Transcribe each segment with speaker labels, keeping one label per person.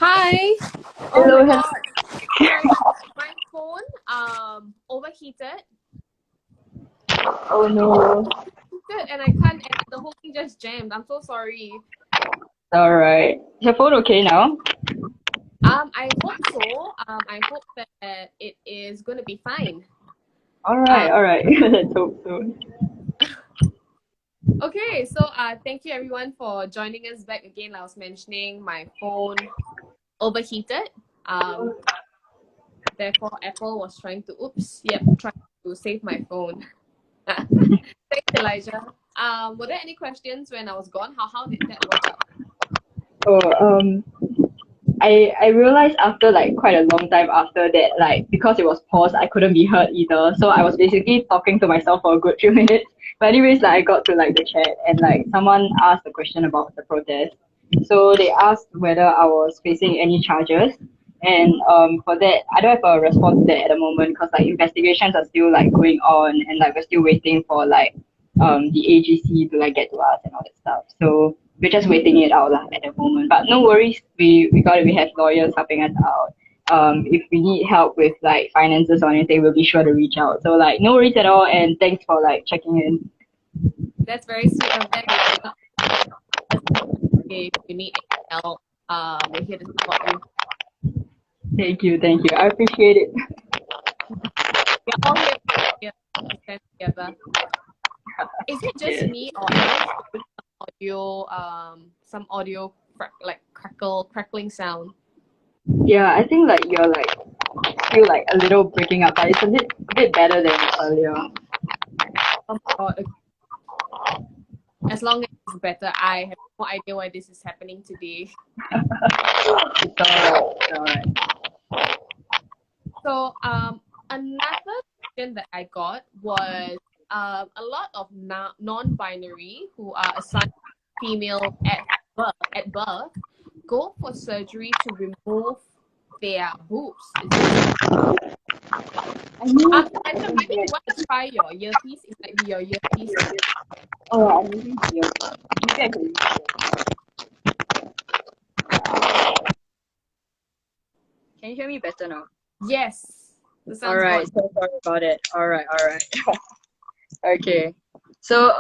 Speaker 1: Hi. Oh my
Speaker 2: Hello, hello.
Speaker 1: God. So my phone overheated.
Speaker 2: Oh no.
Speaker 1: Good, and I can't. And the whole thing just jammed. I'm so sorry.
Speaker 2: All right. Is your phone okay now?
Speaker 1: I hope so. I hope that it is going to be fine.
Speaker 2: All
Speaker 1: Uh,
Speaker 2: right, all right. Let's hope so.
Speaker 1: okay. So thank you everyone for joining us back again. I was mentioning my phone overheated. Um, therefore Apple was trying to. Trying to save my phone. Thanks, Elijah. Were there any questions when I was gone? How did that work out?
Speaker 2: Oh, I realized after like quite a long time after that, like because it was paused, I couldn't be heard either. So I was basically talking to myself for a good few minutes. But anyways, like I got to like the chat and like someone asked a question about the protest. So they asked whether I was facing any charges. And for that, I don't have a response to that at the moment because like investigations are still like going on and like we're still waiting for like the AGC to like get to us and all that stuff. So we're just waiting it out lah at the moment. But no worries, we got it. We have lawyers helping us out. If we need help with like finances or anything, we'll be sure to reach out. So like no worries at all, and thanks for like checking in.
Speaker 1: That's very sweet of them. If you need any help, we're here to support you.
Speaker 2: Thank you. I appreciate it.
Speaker 1: We're all here to stand together. Is it just
Speaker 2: Yes.
Speaker 1: me, or am I hearing some audio like crackling sound?
Speaker 2: Yeah, I think like you're like feel like a little breaking up, but it's a bit better than earlier.
Speaker 1: Oh my God. Okay. As long as it's better, I have no idea why this is happening today.
Speaker 2: It's alright. It's alright.
Speaker 1: So, another question that I got was a lot of non-binary who are assigned female at birth go for surgery to remove their boobs. Is this true?
Speaker 2: I mean, I
Speaker 1: Elijah,
Speaker 2: think
Speaker 1: maybe you
Speaker 2: that.
Speaker 1: want to try your earpiece? It might be your earpiece.
Speaker 2: Oh, I'm using here. Maybe I can use here. Can you hear me better now?
Speaker 1: Yes, that
Speaker 2: All
Speaker 1: sounds
Speaker 2: right.
Speaker 1: good.
Speaker 2: So sorry about it. All right. All right. Okay. So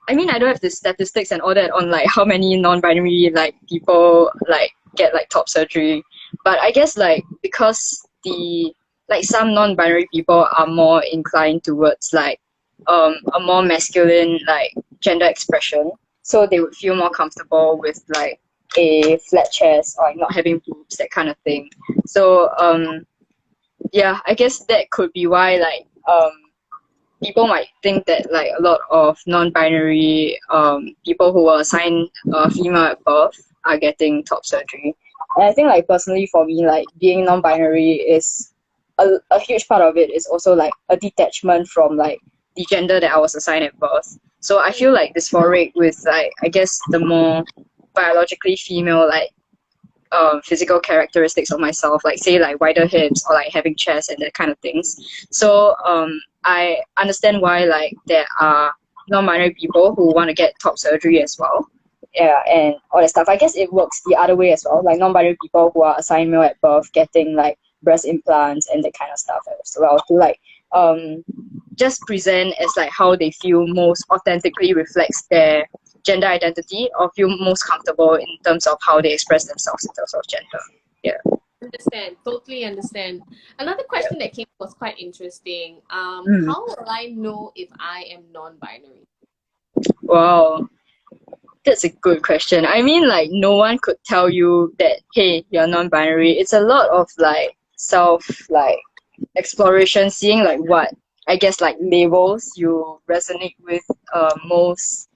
Speaker 2: I mean, I don't have the statistics and all that on like how many non-binary like people like get like top surgery, but I guess like because the like some non-binary people are more inclined towards like a more masculine like gender expression, so they would feel more comfortable with like a flat chest or like not having boobs, that kind of thing. So yeah, I guess that could be why like people might think that like a lot of non-binary people who are assigned female at birth are getting top surgery. And I think like personally for me, like being non-binary is a huge part of it is also like a detachment from like the gender that I was assigned at birth. So I feel like dysphoric with like I guess the more biologically female like physical characteristics of myself, like say like wider hips or like having chest and that kind of things. So I understand why like there are non-binary people who want to get top surgery as well. Yeah, and all that stuff. I guess it works the other way as well. Like non-binary people who are assigned male at birth getting like breast implants and that kind of stuff as well to like just present as like how they feel most authentically reflects their gender identity or feel most comfortable in terms of how they express themselves in terms of gender. Yeah.
Speaker 1: Understand, totally understand. Another
Speaker 2: Yeah.
Speaker 1: question that came was quite interesting.
Speaker 2: Mm.
Speaker 1: How will I know if I am non-binary?
Speaker 2: Wow. That's a good question. I mean, like, no one could tell you that, hey, you're non-binary. It's a lot of like like exploration, seeing like what I guess like labels you resonate with most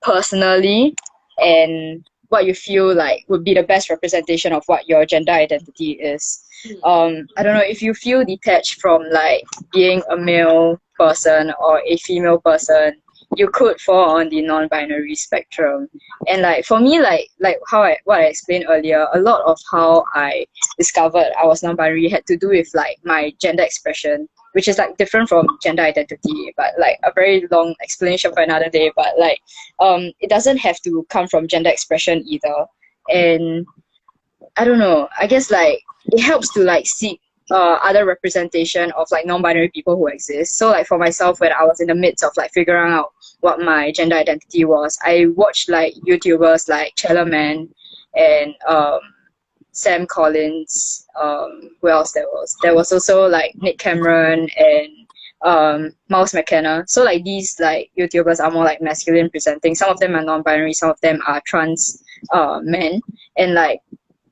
Speaker 2: personally, and what you feel like would be the best representation of what your gender identity is.
Speaker 1: Hmm.
Speaker 2: I don't know if you feel detached from like being a male person or a female person, you could fall on the non-binary spectrum. And like for me, like how what I explained earlier, a lot of how I discovered I was non-binary had to do with like my gender expression, which is like different from gender identity, but like a very long explanation for another day. But like it doesn't have to come from gender expression either. And I don't know. I guess like it helps to like seek other representation of like non-binary people who exist. So like for myself, when I was in the midst of like figuring out what my gender identity was, I watched like YouTubers like Man and Sam Collins. Who else there was? There was also like Nick Cameron and Miles McKenna. So like these like YouTubers are more like masculine presenting. Some of them are non-binary. Some of them are trans men. And like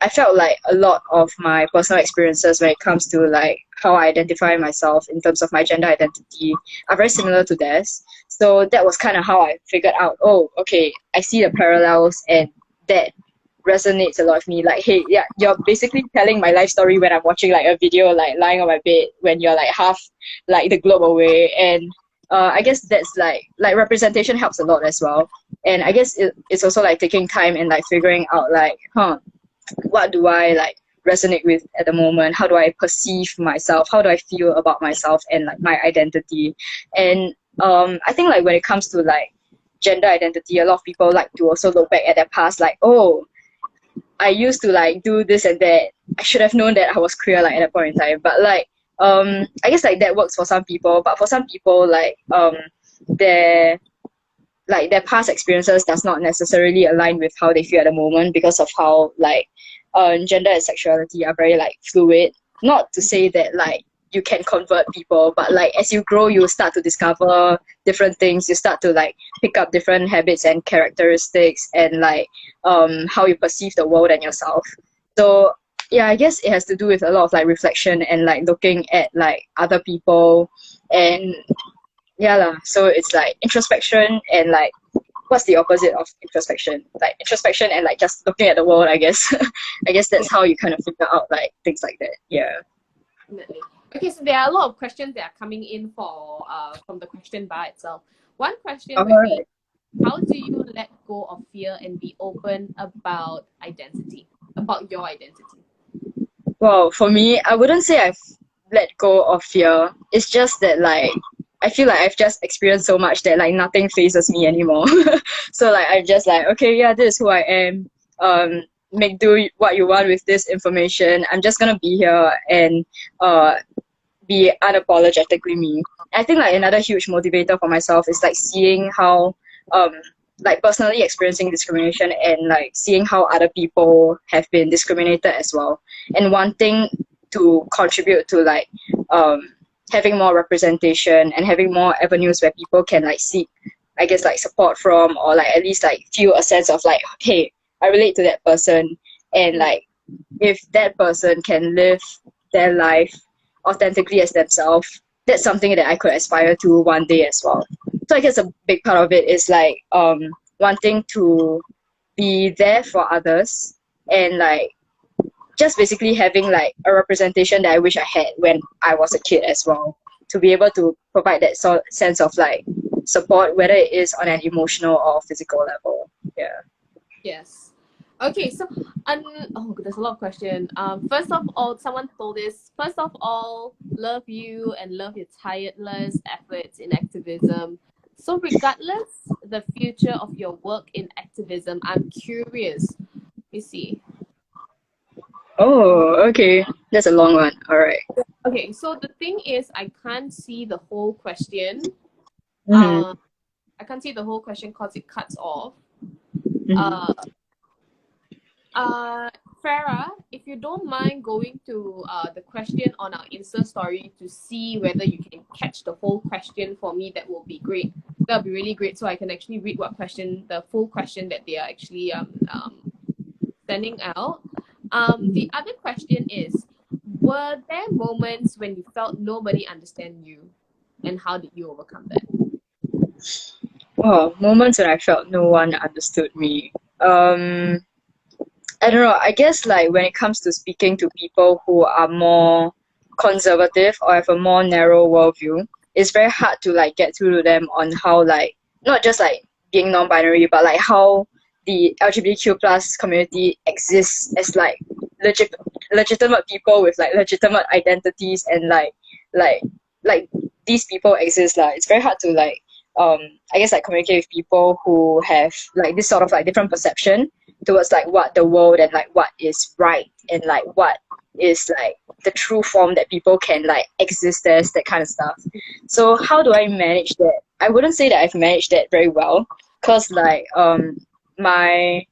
Speaker 2: I felt like a lot of my personal experiences when it comes to like how I identify myself in terms of my gender identity are very similar to theirs. So that was kind of how I figured out, oh, okay, I see the parallels and that resonates a lot with me. Like, hey, yeah, you're basically telling my life story when I'm watching like a video like lying on my bed when you're like half like the globe away. And I guess that's like representation helps a lot as well. And I guess it's also like taking time and like figuring out like, what do I like resonate with at the moment? How do I perceive myself? How do I feel about myself and like my identity? And I think like when it comes to like gender identity, a lot of people like to also look back at their past, like, oh, I used to like do this and that. I should have known that I was queer like at that point in time. But like I guess like that works for some people, but for some people like their their past experiences does not necessarily align with how they feel at the moment because of how like gender and sexuality are very like fluid. Not to say that like you can convert people, but like as you grow you start to discover different things. You start to like pick up different habits and characteristics and like how you perceive the world and yourself. So yeah, I guess it has to do with a lot of like reflection and like looking at like other people. And yeah lah, so it's like introspection and like what's the opposite of introspection? Like introspection and like just looking at the world, I guess. I guess that's how you kind of figure out like things like that. Yeah.
Speaker 1: Definitely. Okay, so there are a lot of questions that are coming in for from the question bar itself. One question would be, how do you let go of fear and be open about identity, about your identity?
Speaker 2: Well, for me, I wouldn't say I've let go of fear. It's just that like I feel like I've just experienced so much that like nothing phases me anymore. So like I'm just like, okay, yeah, this is who I am. Make do what you want with this information. I'm just gonna be here and be unapologetically me. I think like another huge motivator for myself is like seeing how like personally experiencing discrimination and like seeing how other people have been discriminated as well, and wanting to contribute to like having more representation and having more avenues where people can like seek, I guess, like support from, or like at least like feel a sense of like, hey, I relate to that person, and like if that person can live their life authentically as themselves, that's something that I could aspire to one day as well. So I guess a big part of it is like wanting to be there for others and like just basically having like a representation that I wish I had when I was a kid as well, to be able to provide that sense of like support, whether it is on an emotional or physical level. Yeah.
Speaker 1: Yes. Okay, so oh, there's a lot of questions. First of all, someone told this. First of all, love you and love your tireless efforts in activism. So regardless the future of your work in activism, I'm curious. Let me see.
Speaker 2: Oh, okay. That's a long one. All right.
Speaker 1: Okay, so the thing is, I can't see the whole question.
Speaker 2: Mm-hmm.
Speaker 1: I can't see the whole question because it cuts off.
Speaker 2: Mm-hmm.
Speaker 1: Farah, if you don't mind going to the question on our Insta story to see whether you can catch the whole question for me, that will be great. That'll be really great, so I can actually read what question, the full question that they are actually sending out. The other question is, were there moments when you felt nobody understand you, and how did you overcome that?
Speaker 2: Wow, moments when I felt no one understood me. I don't know. I guess like when it comes to speaking to people who are more conservative or have a more narrow worldview, it's very hard to like get through to them on how like not just like being non-binary, but like how the LGBTQ plus community exists as like legitimate people with like legitimate identities, and like like these people exist. Like it's very hard to like I guess like communicate with people who have like this sort of like different perception, towards like what the world and like what is right and like what is like the true form that people can like exist as, that kind of stuff. So how do I manage that? I wouldn't say that I've managed that very well, because like my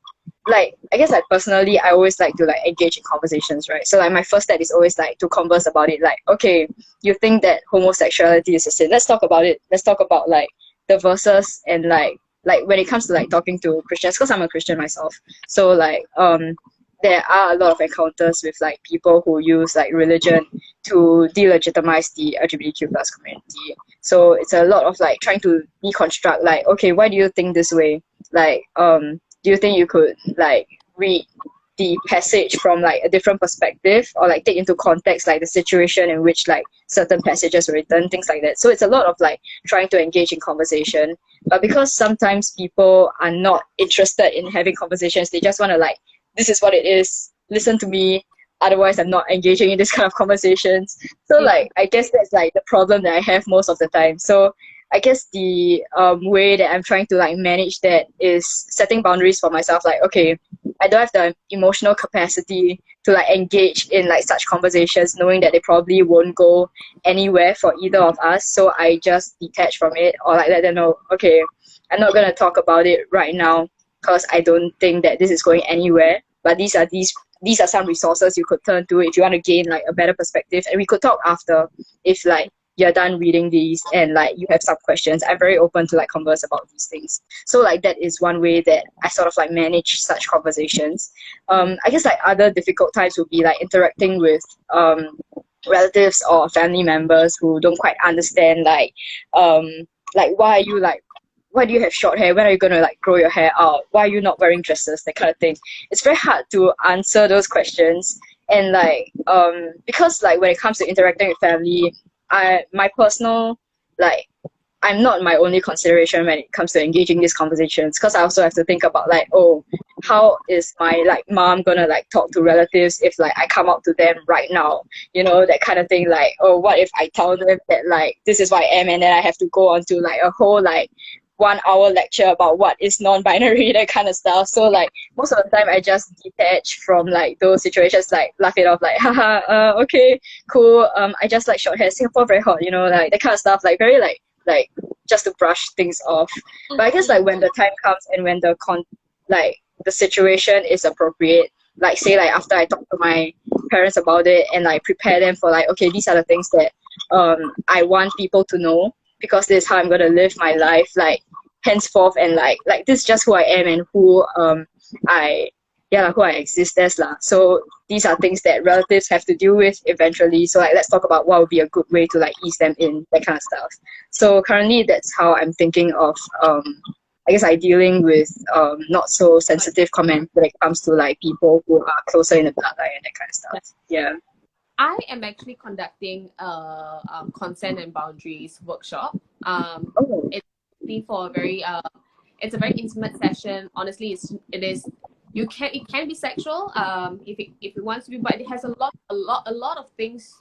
Speaker 2: like I guess like personally I always like to like engage in conversations, right? So like my first step is always like to converse about it. Like, okay, you think that homosexuality is a sin, let's talk about it. Let's talk about like the verses, and like when it comes to like talking to Christians, because I'm a Christian myself. So like there are a lot of encounters with like people who use like religion to delegitimize the LGBTQ plus community. So it's a lot of like trying to deconstruct like, okay, why do you think this way? Like do you think you could like read the passage from like a different perspective, or like take into context like the situation in which like certain passages were written, things like that. So it's a lot of like trying to engage in conversation, but because sometimes people are not interested in having conversations, they just want to like, this is what it is, listen to me, otherwise I'm not engaging in this kind of conversations. So
Speaker 1: Yeah.
Speaker 2: like I guess that's like the problem that I have most of the time. So I guess the way that I'm trying to like manage that is setting boundaries for myself. Like, okay, I don't have the emotional capacity to like engage in like such conversations, knowing that they probably won't go anywhere for either of us. So I just detach from it, or like let them know, okay, I'm not gonna talk about it right now because I don't think that this is going anywhere. But these are some resources you could turn to if you want to gain like a better perspective, and we could talk after if like you're done reading these and like you have some questions. I'm very open to like converse about these things. So like that is one way that I sort of like manage such conversations. I guess like other difficult times would be like interacting with relatives or family members who don't quite understand like why do you have short hair? When are you gonna like grow your hair out? Why are you not wearing dresses? That kind of thing. It's very hard to answer those questions. And like because like when it comes to interacting with family, my personal like I'm not my only consideration when it comes to engaging these conversations, because I also have to think about like, oh, how is my like mom gonna like talk to relatives if like I come out to them right now, that kind of thing. Like, oh, what if I tell them that like this is what I am, and then I have to go on to like a whole like 1 hour lecture about what is non-binary, that kind of stuff. So like most of the time I just detach from like those situations, like laugh it off, like haha, okay, cool, I just like short hair, Singapore very hot, like that kind of stuff, like very like just to brush things off. But I guess like when the time comes and when the situation is appropriate, like say like after I talk to my parents about it and like prepare them for like, okay, these are the things that I want people to know, because this is how I'm gonna live my life like henceforth, and like this is just who I am and who I who I exist as lah. So these are things that relatives have to deal with eventually. So like let's talk about what would be a good way to like ease them in, that kind of stuff. So currently that's how I'm thinking of I guess like dealing with not so sensitive comments when it comes to like people who are closer in the bloodline and that kind of stuff. Yeah.
Speaker 1: I am actually conducting a consent and boundaries workshop.
Speaker 2: Oh.
Speaker 1: It's for a very it's a very intimate session. Honestly, it can be sexual if it wants to be, but it has a lot of things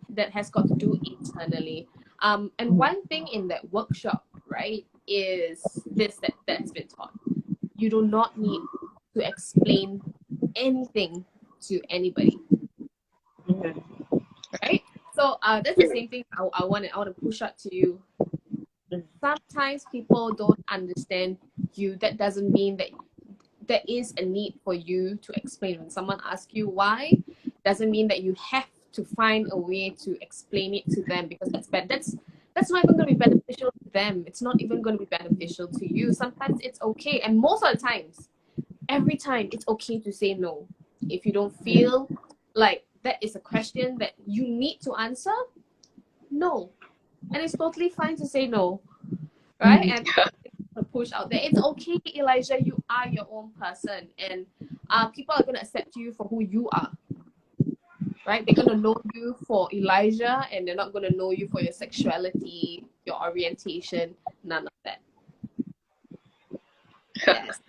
Speaker 1: that has got to do internally. And one thing in that workshop, right, is this that's been taught. You do not need to explain anything to anybody. Right? So that's the same thing I want to push out to you. Sometimes people don't understand you. That doesn't mean that there is a need for you to explain. When someone asks you why, doesn't mean that you have to find a way to explain it to them, because that's bad. That's not even going to be beneficial to them. It's not even going to be beneficial to you. Sometimes it's okay, and most of the times, every time, it's okay to say no. If you don't feel like that is a question that you need to answer, no. And it's totally fine to say no, right? And push out there, it's okay, Elijah, you are your own person, and people are going to accept you for who you are, right? They're going to know you for Elijah, and they're not going to know you for your sexuality, your orientation, none of that. Yes.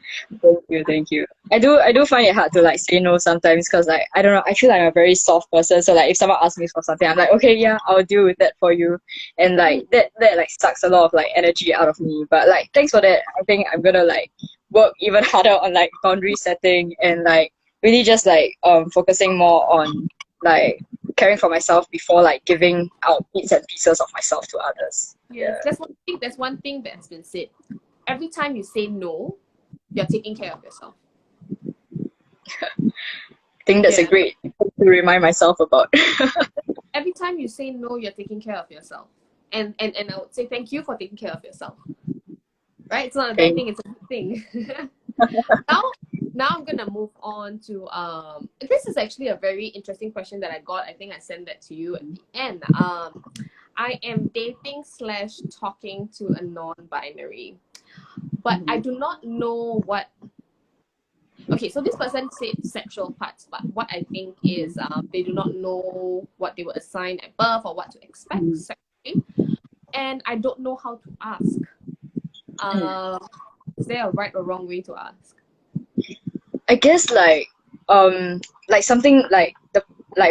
Speaker 2: Thank you. I do find it hard to like say no sometimes, because like I don't know, I feel like I'm a very soft person. So like if someone asks me for something, I'm like, okay, yeah, I'll deal with that for you. And like that like sucks a lot of like energy out of me. But like thanks for that. I think I'm gonna like work even harder on like boundary setting and like really just like focusing more on like caring for myself before like giving out bits and pieces of myself to others.
Speaker 1: Yes, that's one thing. That's one thing that's been said. Every time you say no, you're taking care of yourself.
Speaker 2: I think that's a great thing to remind myself about.
Speaker 1: Every time you say no, you're taking care of yourself. And I would say thank you for taking care of yourself. Right? It's not a bad thing, it's a good thing. Now I'm gonna move on to this is actually a very interesting question that I got. I think I sent that to you at the end. I am dating / talking to a non-binary, but I do not know what. Okay, so this person said sexual parts, but what I think is they do not know what they were assigned at birth or what to expect sexually, and I don't know how to ask. Is there a right or wrong way to ask?
Speaker 2: I guess like something like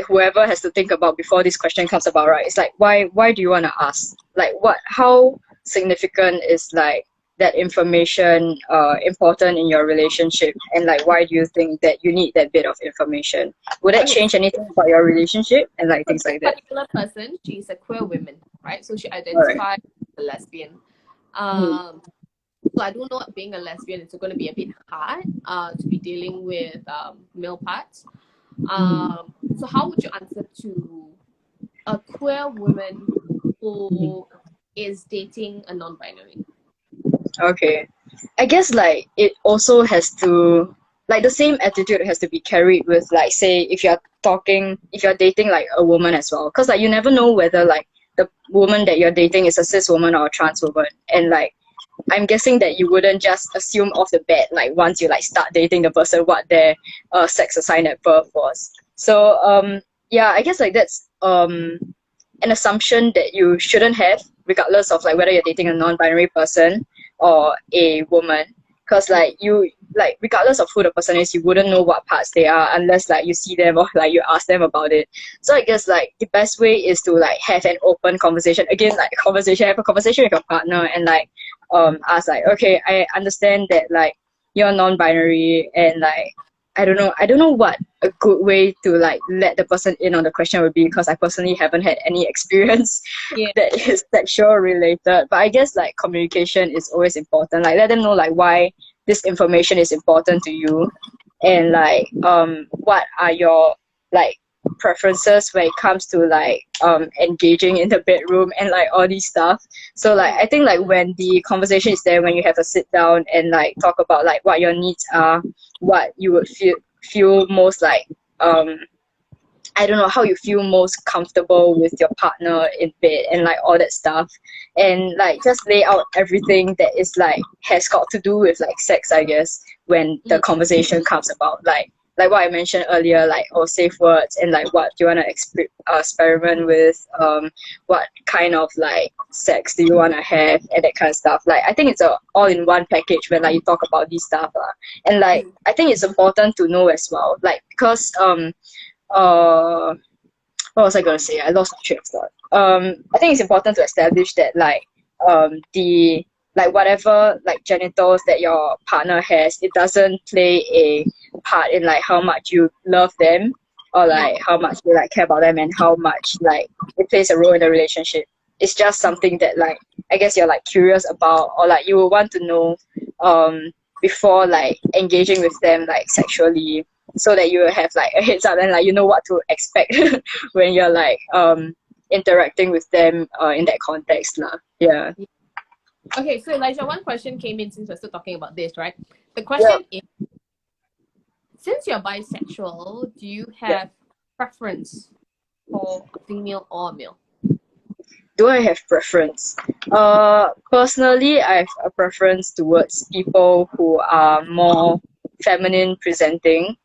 Speaker 2: whoever has to think about before this question comes about, right? It's like why do you want to ask? Like how significant is like that information important in your relationship, and like why do you think that you need that bit of information? Would that change anything about your relationship and like things like that?
Speaker 1: This particular person, she's a queer woman, right? So she identifies as a lesbian. So I don't know what being a lesbian is going to be a bit hard to be dealing with male parts. So how would you answer to a queer woman who is dating a non-binary?
Speaker 2: Okay. I guess like it also has to like the same attitude has to be carried with like say if you're dating like a woman as well, because like you never know whether like the woman that you're dating is a cis woman or a trans woman, and like I'm guessing that you wouldn't just assume off the bat like once you like start dating the person what their sex assigned at birth was. So yeah, I guess like that's an assumption that you shouldn't have regardless of like whether you're dating a non-binary person or a woman, because like you like regardless of who the person is, you wouldn't know what parts they are unless like you see them or like you ask them about it. So I guess like the best way is to like have an open conversation, again like have a conversation with your partner and like ask like, okay, I understand that like you're non-binary, and like I don't know what a good way to like let the person in on the question would be, because I personally haven't had any experience that is sexual related. But I guess like communication is always important. Like let them know like why this information is important to you, and like what are your like preferences when it comes to like engaging in the bedroom and like all these stuff. So like I think like when the conversation is there, when you have a sit down and like talk about like what your needs are, what you would feel most like I don't know, how you feel most comfortable with your partner in bed and like all that stuff, and like just lay out everything that is like has got to do with like sex, I guess, when the conversation comes about, like what I mentioned earlier, like safe words, and like what do you want to experiment with, what kind of like sex do you want to have, and that kind of stuff. Like I think it's a all-in-one package when like you talk about these stuff, and like I think it's important to know as well, like because what was I gonna say? I lost my train of thought. I think it's important to establish that like the like whatever like genitals that your partner has, it doesn't play a part in like how much you love them, or like how much you like care about them, and how much like it plays a role in the relationship. It's just something that like I guess you're like curious about, or like you will want to know before like engaging with them like sexually, so that you will have like a heads up and like you know what to expect when you're like interacting with them in that context lah. Yeah.
Speaker 1: Okay, so Elijah, one question came in since we're still talking about this, right? The question is, since you're bisexual, do you have preference for female or male?
Speaker 2: Do I have preference? Personally, I have a preference towards people who are more feminine presenting.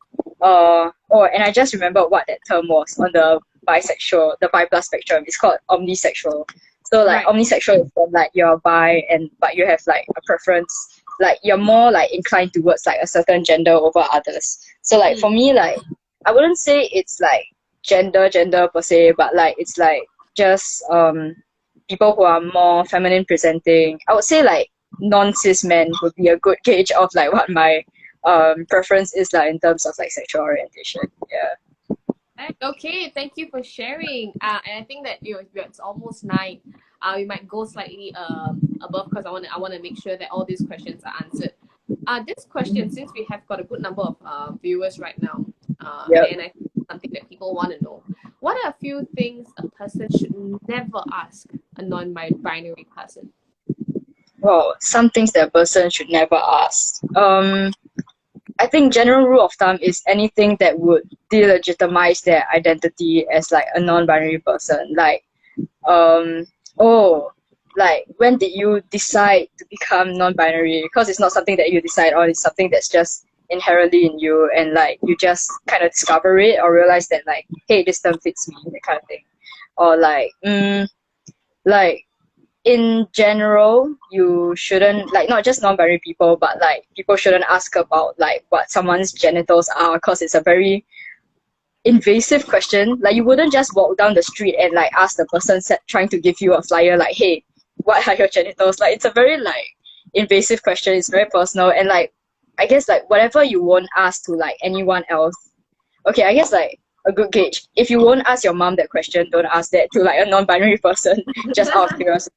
Speaker 2: And I just remember what that term was on the bisexual, the bi plus spectrum. It's called omnisexual. So like omnisexual is when like you're bi but you have like a preference, like you're more like inclined towards like a certain gender over others. So like for me, like I wouldn't say it's like gender per se, but like it's like just people who are more feminine presenting. I would say like non-cis men would be a good gauge of like what my preference is like in terms of like sexual orientation. Yeah.
Speaker 1: Okay, thank you for sharing. And I think that it's almost 9. We might go slightly above because I want to make sure that all these questions are answered. This question, since we have got a good number of viewers right now,
Speaker 2: Yep.
Speaker 1: and I think it's something that people want to know. What are a few things a person should never ask a non-binary person?
Speaker 2: Well, some things that a person should never ask. I think general rule of thumb is anything that would delegitimize their identity as like a non-binary person. Like, oh, like when did you decide to become non-binary? Because it's not something that you decide on, it's something that's just inherently in you, and like you just kind of discover it or realize that like, hey, this term fits me, that kind of thing. Or like in general, you shouldn't, like, not just non-binary people, but like people shouldn't ask about like what someone's genitals are, because it's a very invasive question. Like, you wouldn't just walk down the street and like ask the person trying to give you a flyer like, hey, what are your genitals? Like, it's a very like invasive question. It's very personal, and like I guess like whatever you won't ask to like anyone else. Okay, I guess like a good gauge. If you won't ask your mom that question, don't ask that to like a non-binary person, just out of curiosity.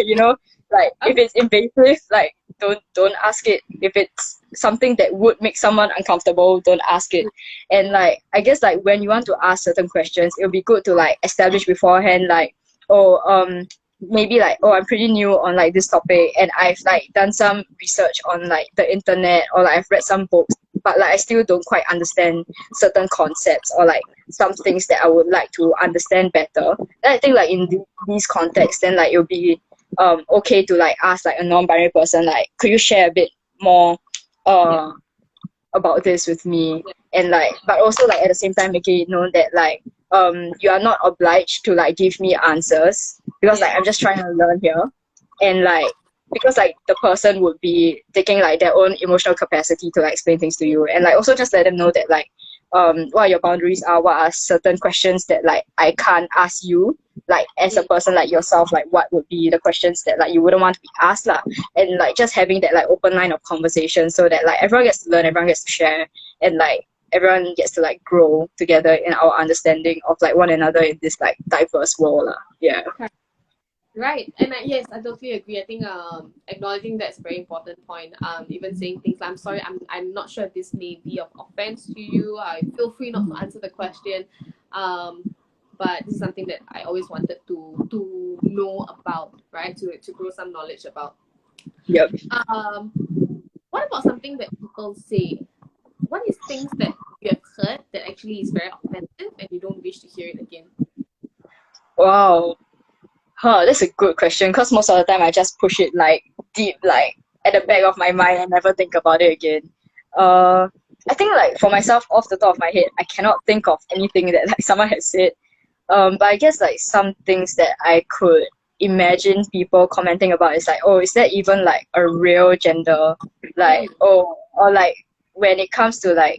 Speaker 2: You know, like if it's invasive, like don't ask it. If it's something that would make someone uncomfortable, don't ask it. And like I guess like when you want to ask certain questions, it'll be good to like establish beforehand, like, oh, maybe like, oh, I'm pretty new on like this topic, and I've like done some research on like the internet, or like I've read some books, but like I still don't quite understand certain concepts, or like some things that I would like to understand better. Then I think like in these contexts, then like it'll be okay to like ask like a non-binary person, like, could you share a bit more about this with me? And like, but also like at the same time making it known that like you are not obliged to like give me answers, because like I'm just trying to learn here. And like, because like the person would be taking like their own emotional capacity to like explain things to you, and like also just let them know that like what your boundaries are, what are certain questions that like I can't ask you, like as a person like yourself, like what would be the questions that like you wouldn't want to be asked lah. And like just having that like open line of conversation, so that like everyone gets to learn, everyone gets to share, and like everyone gets to like grow together in our understanding of like one another in this like diverse world lah. Yeah.
Speaker 1: Right, and yes, I totally agree. I think acknowledging that's a very important point. Even saying things like, "I'm sorry, I'm not sure if this may be of offense to you. Feel free not to answer the question." But this is something that I always wanted to know about, right? To grow some knowledge about.
Speaker 2: Yep.
Speaker 1: What about something that people say? What is things that you have heard that actually is very offensive and you don't wish to hear it again?
Speaker 2: Wow. That's a good question, because most of the time I just push it like deep, like at the back of my mind, and never think about it again. I think like for myself, off the top of my head, I cannot think of anything that like someone has said. But I guess like some things that I could imagine people commenting about is like, oh, is that even like a real gender? Like, oh, or like when it comes to like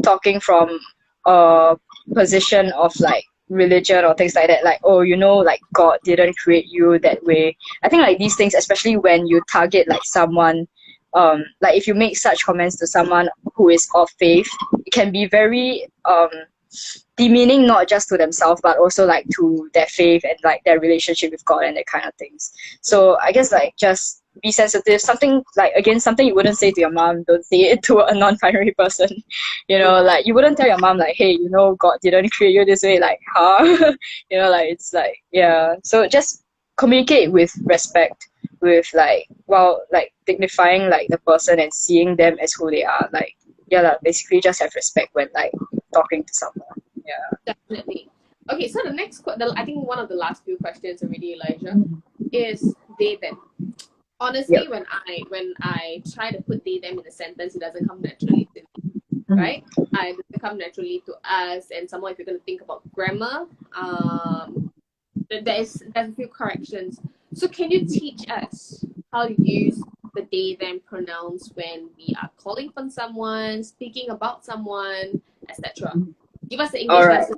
Speaker 2: talking from a position of like religion or things like that, like, oh, you know, like God didn't create you that way. I think like these things, especially when you target like someone, like if you make such comments to someone who is of faith, it can be very demeaning, not just to themselves but also like to their faith and like their relationship with God and that kind of things. So I guess like just be sensitive. Something like, again, something you wouldn't say to your mom, don't say it to a non-binary person. You know, like you wouldn't tell your mom like, hey, you know, God didn't create you this way, like, huh? You know, like it's like, yeah. So just communicate with respect, with like, well, like dignifying like the person and seeing them as who they are. Like, yeah, like, basically just have respect when like talking to someone. Yeah.
Speaker 1: Definitely. Okay, so the next, I think one of the last few questions already, Elijah, is they them. Honestly,
Speaker 2: Yep.
Speaker 1: when I try to put they them in a sentence, it doesn't come naturally to me, right? It doesn't come naturally to us. And someone, if you're going to think about grammar, there's a few corrections. So can you teach us how to use the they them pronouns when we are calling for someone, speaking about someone, etc.? Give us the English
Speaker 2: All right.
Speaker 1: lesson.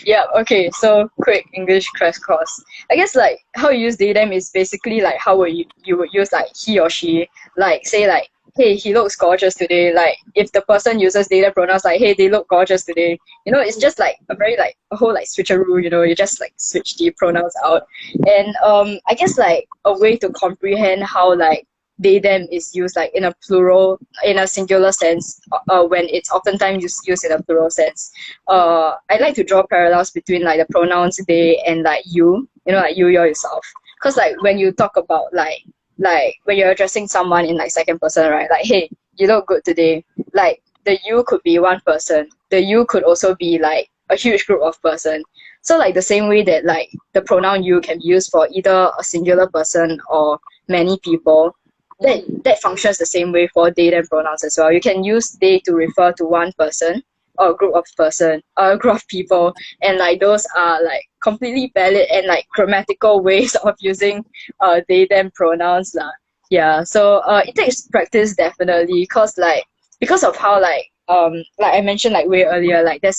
Speaker 2: Yeah, okay, so quick English crash course. I guess like how you use they them is basically like how would you would use like he or she, like say like, hey, he looks gorgeous today. Like if the person uses they them pronouns like, hey, they look gorgeous today. It's just like a very like a whole like switcheroo, you just like switch the pronouns out. And I guess like a way to comprehend how like they them is used like in a plural, in a singular sense, when it's oftentimes used in a plural sense. I like to draw parallels between like the pronouns they and like like you yourself. Because like when you talk about like when you're addressing someone in like second person, right? Like, hey, you look good today. Like the you could be one person. The you could also be like a huge group of person. So like the same way that like the pronoun you can be used for either a singular person or many people, that functions the same way for they them pronouns as well. You can use they to refer to one person or a group of person or a group of people, and like those are like completely valid and like grammatical ways of using they them pronouns lah. Yeah, so it takes practice definitely, because of how like I mentioned like way earlier, like we're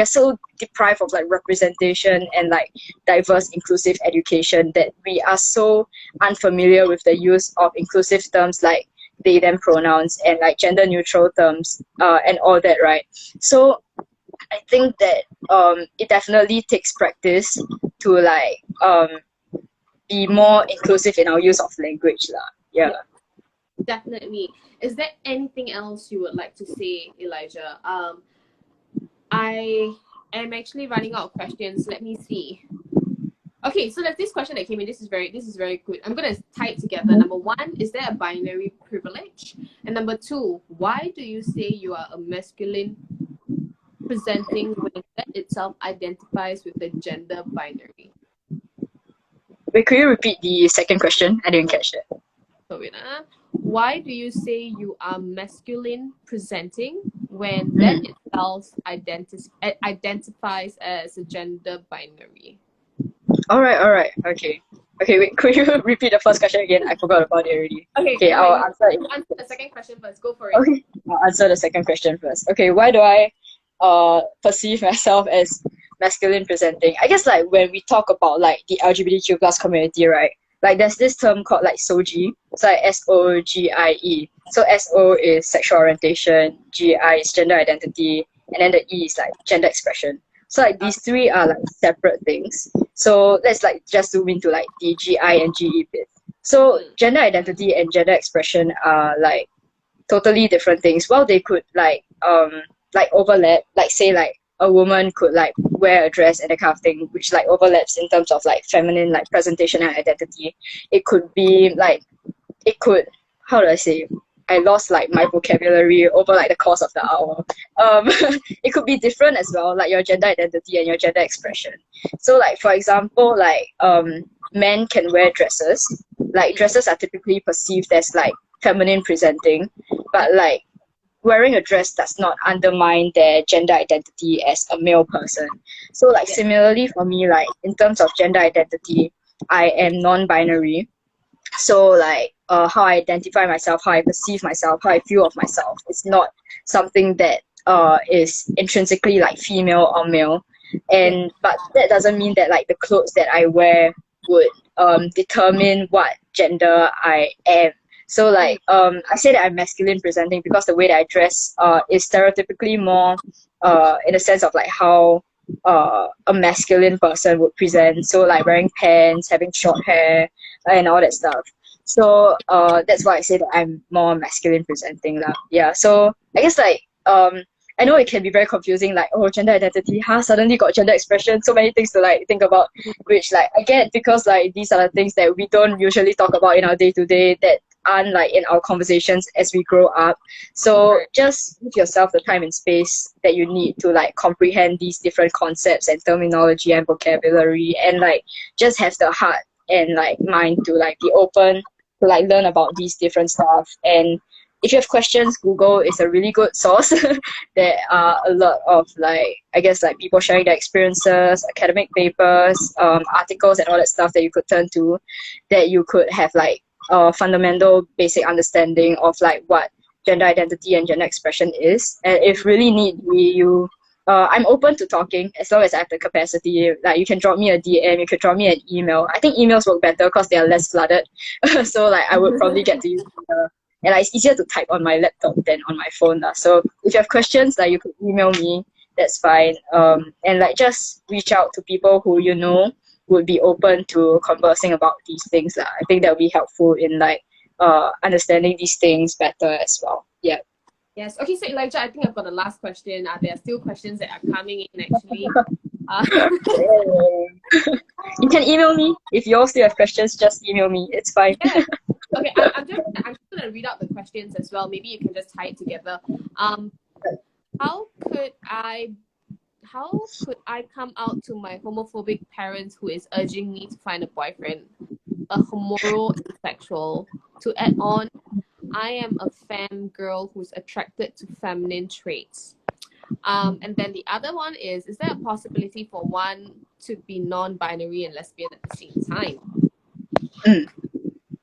Speaker 2: so deprived of like representation and like diverse inclusive education, that we are so unfamiliar with the use of inclusive terms like they them pronouns and like gender neutral terms and all that, right? So I think that it definitely takes practice to like be more inclusive in our use of language lah. Yeah.
Speaker 1: Definitely. Is there anything else you would like to say, Elijah? I am actually running out of questions. Let me see. Okay, so there's this question that came in. This is very good. I'm gonna tie it together. Number one, is there a binary privilege? And number two, why do you say you are a masculine presenting when that itself identifies with the gender binary?
Speaker 2: Wait, could you repeat the second question? I didn't catch that.
Speaker 1: So why do you say you are masculine presenting when that itself identifies as a gender binary?
Speaker 2: All right. Okay, wait, could you repeat the first question again? I forgot about it already. Okay, I'll answer it.
Speaker 1: Answer the second question first. Go for it.
Speaker 2: Okay, I'll answer the second question first. Okay, why do I perceive myself as masculine presenting? I guess like when we talk about like the LGBTQ plus community, right? Like there's this term called like SOGIE. It's like SOGIE. So SO is sexual orientation, GI is gender identity, and then the E is like gender expression. So like these three are like separate things. So let's like just zoom into like the GI and GE bit. So gender identity and gender expression are like totally different things. While they could like overlap, like say like a woman could like wear a dress and that kind of thing, which like overlaps in terms of like feminine like presentation and identity. It could be like, how do I say, I lost like my vocabulary over like the course of the hour. It could be different as well, like your gender identity and your gender expression. So like for example, like men can wear dresses. Like dresses are typically perceived as like feminine presenting, but like wearing a dress does not undermine their gender identity as a male person. So like similarly for me, like in terms of gender identity, I am non-binary. So like how I identify myself, how I perceive myself, how I feel of myself, it's not something that is intrinsically like female or male. But that doesn't mean that like the clothes that I wear would determine what gender I am. So like I say that I'm masculine presenting because the way that I dress is stereotypically more in the sense of like how a masculine person would present. So like wearing pants, having short hair, and all that stuff. So that's why I say that I'm more masculine presenting lah. Yeah. So I guess like I know it can be very confusing, like, oh, gender identity, suddenly got gender expression, so many things to like think about, which like I get, because like these are the things that we don't usually talk about in our day-to-day, that aren't like in our conversations as we grow up. So just give yourself the time and space that you need to like comprehend these different concepts and terminology and vocabulary, and like just have the heart and like mind to like be open to like learn about these different stuff. And if you have questions, Google is a really good source. There are a lot of like, I guess like people sharing their experiences, academic papers, articles and all that stuff that you could turn to, that you could have like a fundamental basic understanding of like what gender identity and gender expression is. And if really need be, you I'm open to talking as long as I have the capacity. Like you can drop me a DM, you could drop me an email. I think emails work better because they are less flooded. So like I would probably get to use and like, it's easier to type on my laptop than on my phone. So if you have questions, like you could email me, that's fine. And like just reach out to people who you know would be open to conversing about these things. I think that would be helpful in like understanding these things better as well. Yeah.
Speaker 1: Yes. Okay, so Elijah, I think I've got the last question. There are still questions that are coming in actually.
Speaker 2: You can email me. If you all still have questions, just email me. It's fine.
Speaker 1: Yeah. Okay, I'm just gonna read out the questions as well. Maybe you can just tie it together. How could I come out to my homophobic parents who is urging me to find a boyfriend? A homosexual. To add on, I am a femme girl who's attracted to feminine traits. And then the other one is there a possibility for one to be non-binary and lesbian at the same time?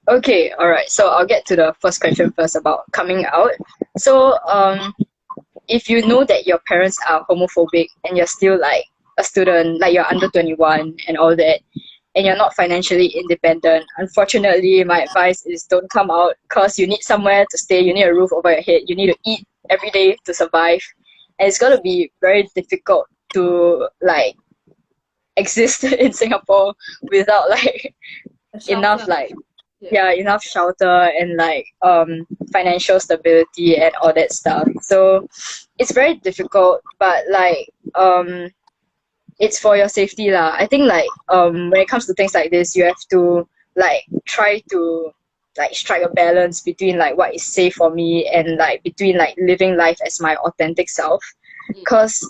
Speaker 2: Okay, all right. So I'll get to the first question first about coming out. So if you know that your parents are homophobic and you're still like a student, like you're under 21 and all that, and you're not financially independent, unfortunately, my advice is don't come out because you need somewhere to stay, you need a roof over your head, you need to eat every day to survive. And it's going to be very difficult to like exist in Singapore without like enough like enough shelter and like financial stability and all that stuff. So it's very difficult, but like it's for your safety lah. I think like when it comes to things like this, you have to like try to like strike a balance between like what is safe for me and like between like living life as my authentic self. Because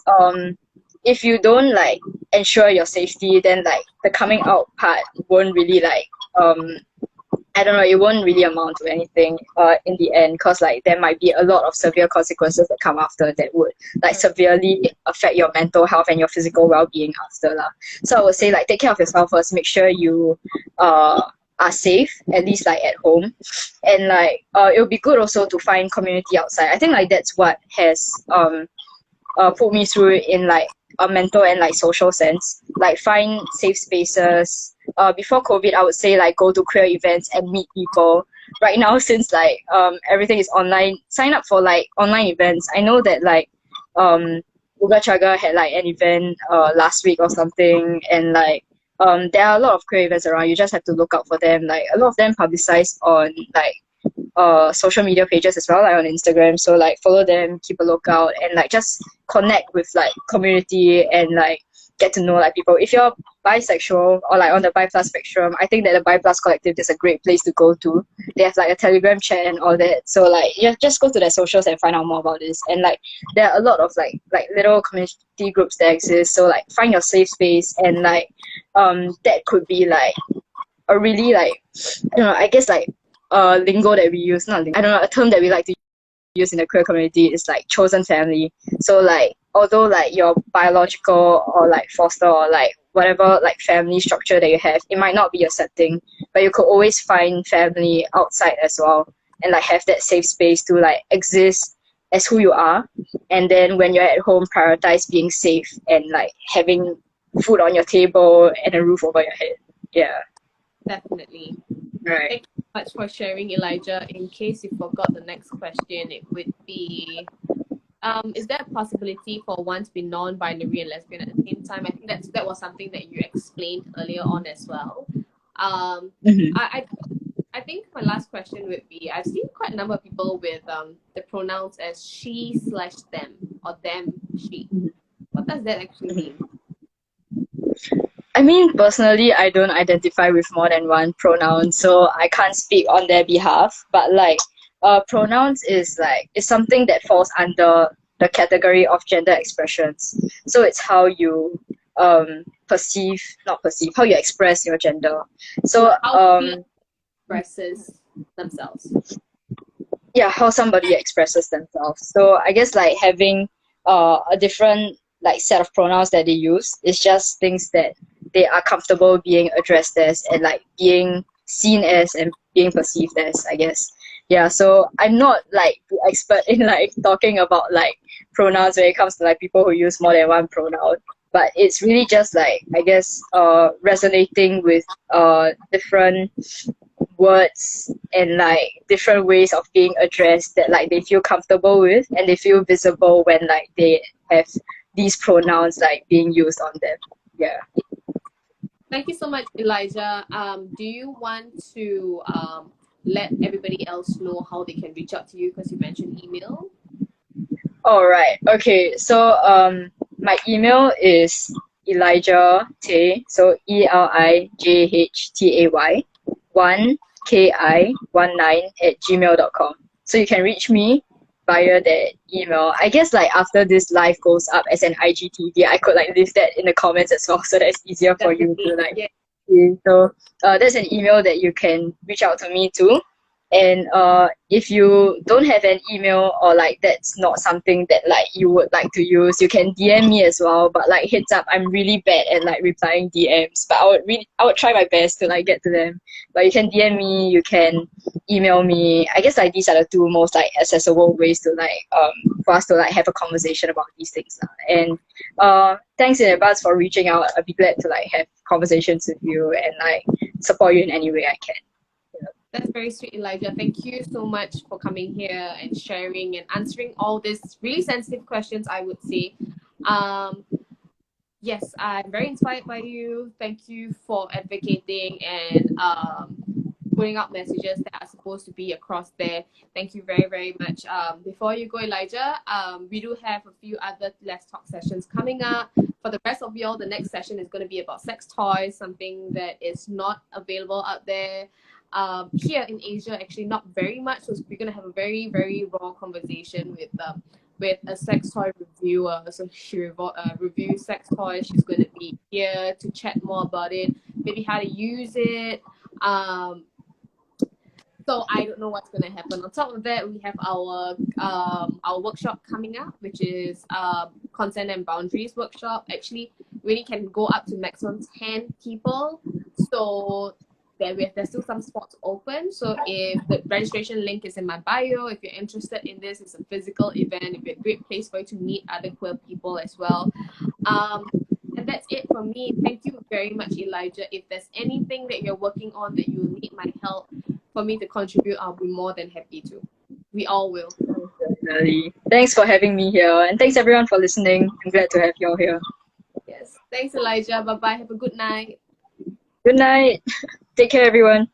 Speaker 2: if you don't like ensure your safety, then like the coming out part won't really like I don't know, it won't really amount to anything in the end, because like there might be a lot of severe consequences that come after that would like severely affect your mental health and your physical well-being after lah. So I would say like take care of yourself first, make sure you are safe, at least like at home, and like it would be good also to find community outside. I think like that's what has put me through in like a mental and like social sense, like find safe spaces. Before COVID, I would say like go to queer events and meet people. Right now, since like everything is online, sign up for like online events. I know that like Uga Chaga had like an event last week or something, and like there are a lot of queer events around. You just have to look out for them. Like a lot of them publicized on like social media pages as well, like on Instagram. So like follow them, keep a lookout, and like just connect with like community and like get to know like people. If you're bisexual or like on the bi plus spectrum, I think that the bi plus collective is a great place to go to. They have like a Telegram chat and all that. So like you just go to their socials and find out more about this. And like there are a lot of like little community groups that exist. So like find your safe space, and like that could be like a really like I guess like lingo that we use, not lingo, I don't know, a term that we like to use in the queer community is like chosen family. So like although like your biological or like foster or like whatever like family structure that you have, it might not be your setting, but you could always find family outside as well, and like have that safe space to like exist as who you are. And then when you're at home, prioritize being safe and like having food on your table and a roof over your head. Yeah,
Speaker 1: definitely.
Speaker 2: right.
Speaker 1: Thank you so much for sharing, Elijah. In case you forgot the next question, it would be is there a possibility for one to be non-binary and lesbian at the same time? I think that was something that you explained earlier on as well. I think my last question would be, I've seen quite a number of people with the pronouns as she/them or them, she. What does that actually mean?
Speaker 2: I mean, personally, I don't identify with more than one pronoun, so I can't speak on their behalf. But like, pronouns is something that falls under the category of gender expressions. So it's how you how you express your gender. So
Speaker 1: how expresses themselves.
Speaker 2: Yeah, how somebody expresses themselves. So I guess like having a different like set of pronouns that they use is just things that they are comfortable being addressed as and like being seen as and being perceived as, I guess. Yeah, so I'm not like the expert in like talking about like pronouns when it comes to like people who use more than one pronoun. But it's really just like, I guess, resonating with different words and like different ways of being addressed that like they feel comfortable with and they feel visible when like they have these pronouns like being used on them. Yeah.
Speaker 1: Thank you so much, Elijah. Do you want to let everybody else know how they can reach out to you, because you mentioned email?
Speaker 2: All right. Okay. So my email is Elijah Tay. So ELIJHTAY 1KI19 @gmail.com. So you can reach me via that email. I guess like after this live goes up as an IGTV, I could like leave that in the comments as well, so that it's easier for you to
Speaker 1: Definitely.
Speaker 2: like
Speaker 1: Yeah.
Speaker 2: see. So that's an email that you can reach out to me too. And if you don't have an email or like that's not something that like you would like to use, you can DM me as well. But like heads up, I'm really bad at like replying DMs. But I would try my best to like get to them. But you can DM me, you can email me. I guess like these are the two most like accessible ways to like for us to like have a conversation about these things. And thanks in advance for reaching out. I'd be glad to like have conversations with you and like support you in any way I can.
Speaker 1: That's very sweet, Elijah. Thank you so much for coming here and sharing and answering all these really sensitive questions, I would say. Um, yes, I'm very inspired by you. Thank you for advocating and putting out messages that are supposed to be across there. Thank you very, very much. Before you go, Elijah, we do have a few other Let's Talk sessions coming up. For the rest of y'all, the next session is going to be about sex toys, something that is not available out there. Here in Asia, actually not very much. So we're going to have a very, very raw conversation with a sex toy reviewer. So she reviews sex toys. She's going to be here to chat more about it, maybe how to use it. So I don't know what's gonna happen. On top of that, we have our workshop coming up, which is consent and boundaries workshop. Actually, really can go up to maximum 10 people. So there's still some spots open. So if the registration link is in my bio, if you're interested in this, it's a physical event. It'd be a great place for you to meet other queer people as well. And that's it from me. Thank you very much, Elijah. If there's anything that you're working on that you need my help for me to contribute, I'll be more than happy to. We all will.
Speaker 2: Definitely. Thanks for having me here, and thanks everyone for listening. I'm glad to have you all here.
Speaker 1: Yes. Thanks, Elijah. Bye-bye. Have a good night.
Speaker 2: Good night. Take care, everyone.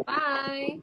Speaker 1: Bye.